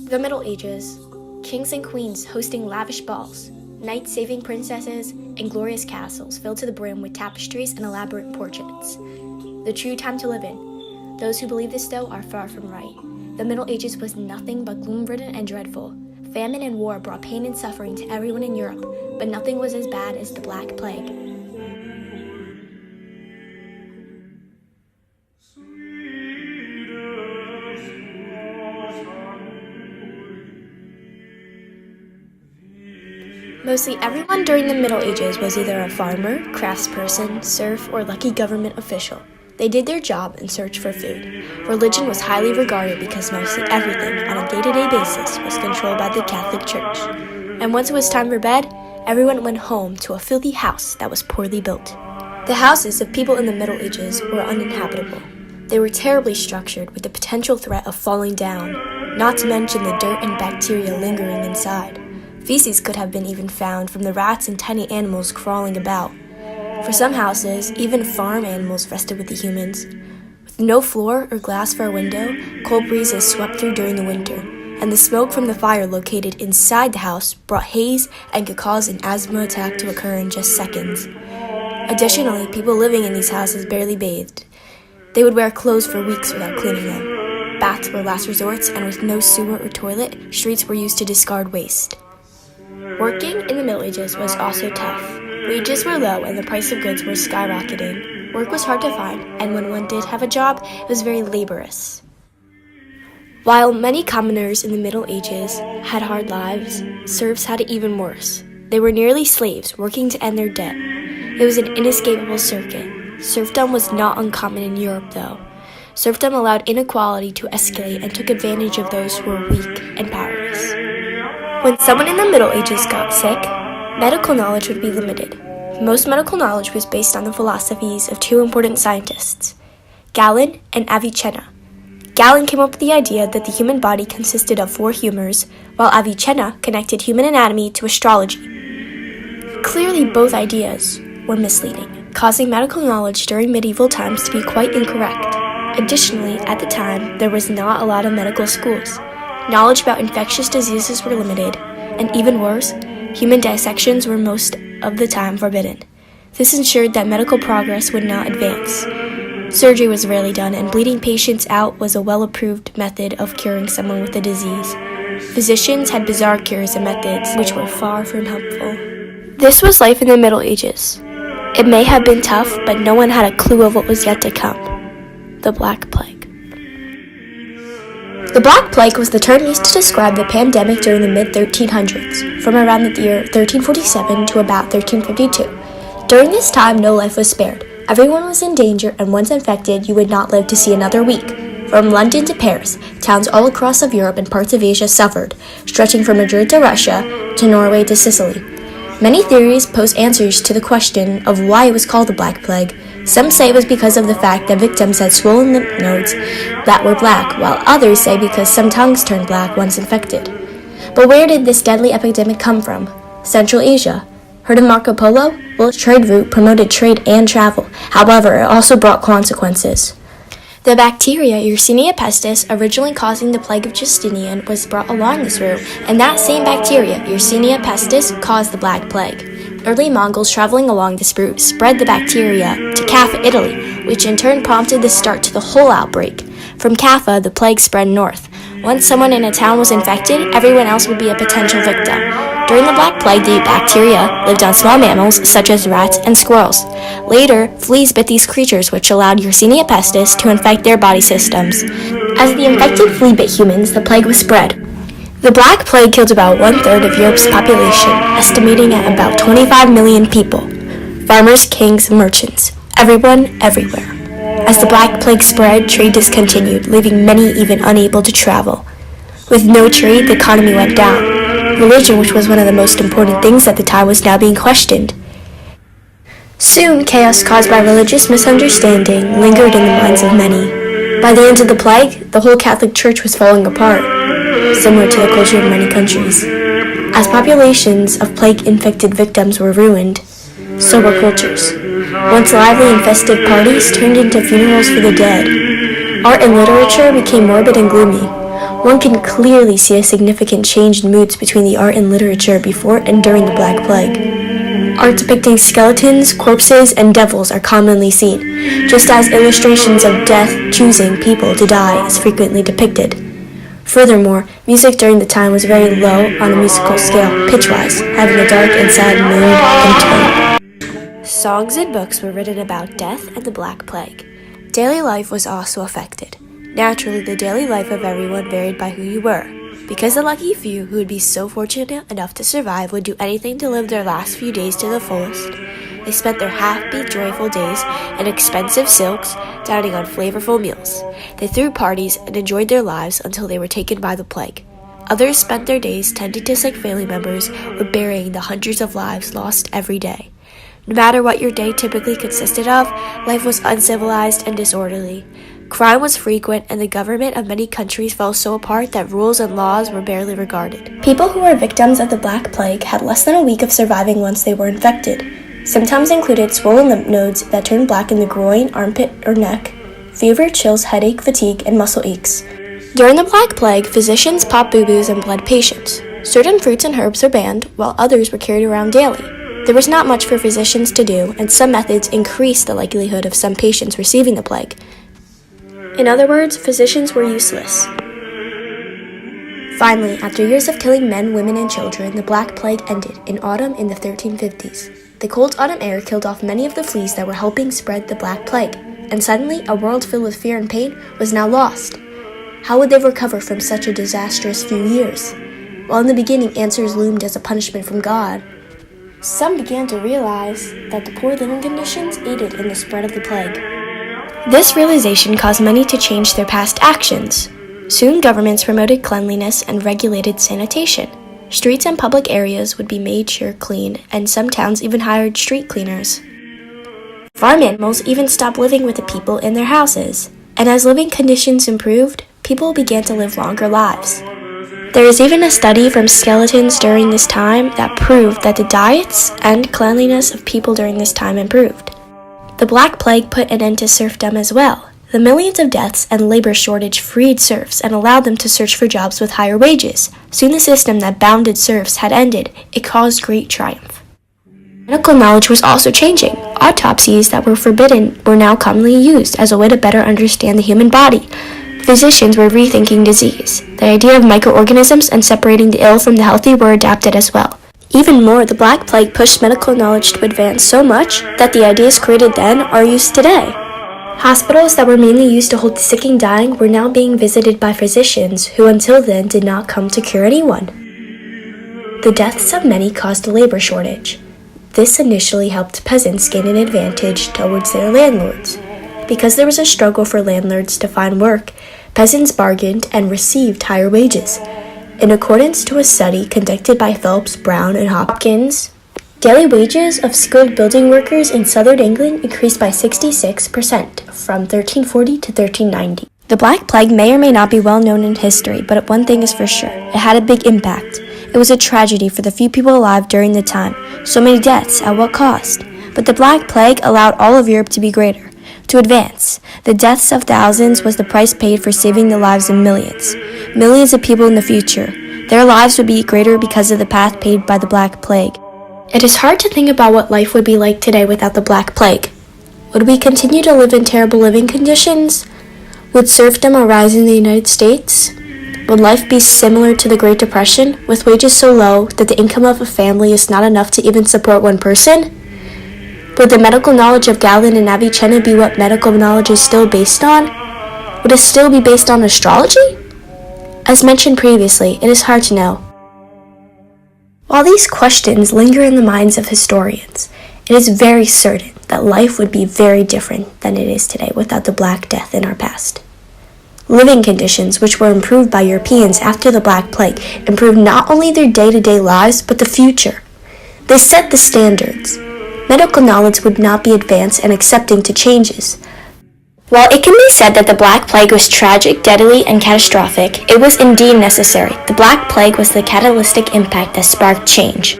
The Middle Ages. Kings and queens hosting lavish balls, knights saving princesses, and glorious castles filled to the brim with tapestries and elaborate portraits. The true time to live in. Those who believe this, though, are far from right. The Middle Ages was nothing but gloom-ridden and dreadful. Famine and war brought pain and suffering to everyone in Europe, but nothing was as bad as the Black Plague. Mostly everyone during the Middle Ages was either a farmer, craftsperson, serf, or lucky government official. They did their job and searched for food. Religion was highly regarded because mostly everything on a day-to-day basis was controlled by the Catholic Church. And once it was time for bed, everyone went home to a filthy house that was poorly built. The houses of people in the Middle Ages were uninhabitable. They were terribly structured with the potential threat of falling down, not to mention the dirt and bacteria lingering inside. Feces could have been even found from the rats and tiny animals crawling about. For some houses, even farm animals rested with the humans. With no floor or glass for a window, cold breezes swept through during the winter, and the smoke from the fire located inside the house brought haze and could cause an asthma attack to occur in just seconds. Additionally, people living in these houses barely bathed. They would wear clothes for weeks without cleaning them. Baths were last resorts, and with no sewer or toilet, streets were used to discard waste. Working in the Middle Ages was also tough. Wages were low and the price of goods were skyrocketing. Work was hard to find, and when one did have a job, it was very laborious. While many commoners in the Middle Ages had hard lives, serfs had it even worse. They were nearly slaves, working to end their debt. It was an inescapable circuit. Serfdom was not uncommon in Europe, though. Serfdom allowed inequality to escalate and took advantage of those who were weak and powerless. When someone in the Middle Ages got sick, medical knowledge would be limited. Most medical knowledge was based on the philosophies of two important scientists, Galen and Avicenna. Galen came up with the idea that the human body consisted of 4 humors, while Avicenna connected human anatomy to astrology. Clearly, both ideas were misleading, causing medical knowledge during medieval times to be quite incorrect. Additionally, at the time, there was not a lot of medical schools. Knowledge about infectious diseases were limited, and even worse, human dissections were most of the time forbidden. This ensured that medical progress would not advance. Surgery was rarely done, and bleeding patients out was a well-approved method of curing someone with a disease. Physicians had bizarre cures and methods which were far from helpful. This was life in the Middle Ages. It may have been tough, but no one had a clue of what was yet to come. The Black Plague. The Black Plague was the term used to describe the pandemic during the mid-1300s, from around the year 1347 to about 1352. During this time, no life was spared. Everyone was in danger, and once infected, you would not live to see another week. From London to Paris, towns all across of Europe and parts of Asia suffered, stretching from Madrid to Russia to Norway to Sicily. Many theories pose answers to the question of why it was called the Black Plague. Some say it was because of the fact that victims had swollen lymph nodes that were black, while others say because some tongues turned black once infected. But where did this deadly epidemic come from? Central Asia. Heard of Marco Polo? Well, its trade route promoted trade and travel. However, it also brought consequences. The bacteria Yersinia pestis, originally causing the plague of Justinian, was brought along this route, and that same bacteria, Yersinia pestis, caused the Black Plague. Early Mongols traveling along this route spread the bacteria to Kaffa, Italy, which in turn prompted the start to the whole outbreak. From Kaffa, the plague spread north. Once someone in a town was infected, everyone else would be a potential victim. During the Black Plague, the bacteria lived on small mammals such as rats and squirrels. Later, fleas bit these creatures, which allowed Yersinia pestis to infect their body systems. As the infected flea bit humans, the plague was spread. The Black Plague killed about 1/3 of Europe's population, estimating at about 25 million people. Farmers, kings, merchants, everyone, everywhere. As the Black Plague spread, trade discontinued, leaving many even unable to travel. With no trade, the economy went down. Religion, which was one of the most important things at the time, was now being questioned. Soon, chaos caused by religious misunderstanding lingered in the minds of many. By the end of the plague, the whole Catholic Church was falling apart, similar to the culture of many countries. As populations of plague-infected victims were ruined, so were cultures. Once lively and festive parties turned into funerals for the dead. Art and literature became morbid and gloomy. One can clearly see a significant change in moods between the art and literature before and during the Black Plague. Art depicting skeletons, corpses, and devils are commonly seen, just as illustrations of death choosing people to die is frequently depicted. Furthermore, music during the time was very low on a musical scale, pitchwise, having a dark and sad mood and tone. Songs and books were written about death and the Black Plague. Daily life was also affected. Naturally, the daily life of everyone varied by who you were, because the lucky few who would be so fortunate enough to survive would do anything to live their last few days to the fullest. They spent their happy, joyful days in expensive silks, dining on flavorful meals. They threw parties and enjoyed their lives until they were taken by the plague. Others spent their days tending to sick family members or burying the hundreds of lives lost every day. No matter what your day typically consisted of, life was uncivilized and disorderly. Crime was frequent, and the government of many countries fell so apart that rules and laws were barely regarded. People who were victims of the Black Plague had less than a week of surviving once they were infected. Symptoms included swollen lymph nodes that turned black in the groin, armpit, or neck, fever, chills, headache, fatigue, and muscle aches. During the Black Plague, physicians popped boo-boos and bled patients. Certain fruits and herbs were banned, while others were carried around daily. There was not much for physicians to do, and some methods increased the likelihood of some patients receiving the plague. In other words, physicians were useless. Finally, after years of killing men, women, and children, the Black Plague ended in autumn in the 1350s. The cold autumn air killed off many of the fleas that were helping spread the Black Plague, and suddenly a world filled with fear and pain was now lost. How would they recover from such a disastrous few years? While in the beginning answers loomed as a punishment from God, some began to realize that the poor living conditions aided in the spread of the plague. This realization caused many to change their past actions. Soon governments promoted cleanliness and regulated sanitation. Streets and public areas would be made sure clean, and some towns even hired street cleaners. Farm animals even stopped living with the people in their houses, and as living conditions improved, people began to live longer lives. There is even a study from skeletons during this time that proved that the diets and cleanliness of people during this time improved. The Black Plague put an end to serfdom as well. The millions of deaths and labor shortage freed serfs and allowed them to search for jobs with higher wages. Soon the system that bounded serfs had ended. It caused great triumph. Medical knowledge was also changing. Autopsies that were forbidden were now commonly used as a way to better understand the human body. Physicians were rethinking disease. The idea of microorganisms and separating the ill from the healthy were adapted as well. Even more, the Black Plague pushed medical knowledge to advance so much that the ideas created then are used today. Hospitals that were mainly used to hold the sick and dying were now being visited by physicians who until then did not come to cure anyone. The deaths of many caused a labor shortage. This initially helped peasants gain an advantage towards their landlords. Because there was a struggle for landlords to find work, peasants bargained and received higher wages. In accordance to a study conducted by Phillips, Brown, and Hopkins, daily wages of skilled building workers in southern England increased by 66% from 1340 to 1390. The Black Plague may or may not be well known in history, but one thing is for sure, it had a big impact. It was a tragedy for the few people alive during the time. So many deaths, at what cost? But the Black Plague allowed all of Europe to be greater, to advance. The deaths of thousands was the price paid for saving the lives of millions. Millions of people in the future. Their lives would be greater because of the path paved by the Black Plague. It is hard to think about what life would be like today without the Black Plague. Would we continue to live in terrible living conditions? Would serfdom arise in the United States? Would life be similar to the Great Depression, with wages so low that the income of a family is not enough to even support one person? Would the medical knowledge of Galen and Avicenna be what medical knowledge is still based on? Would it still be based on astrology? As mentioned previously, it is hard to know. While these questions linger in the minds of historians, it is very certain that life would be very different than it is today without the Black Death in our past. Living conditions, which were improved by Europeans after the Black Plague, improved not only their day-to-day lives, but the future. They set the standards. Medical knowledge would not be advanced and accepting to changes. While it can be said that the Black Plague was tragic, deadly, and catastrophic, it was indeed necessary. The Black Plague was the catalytic impact that sparked change.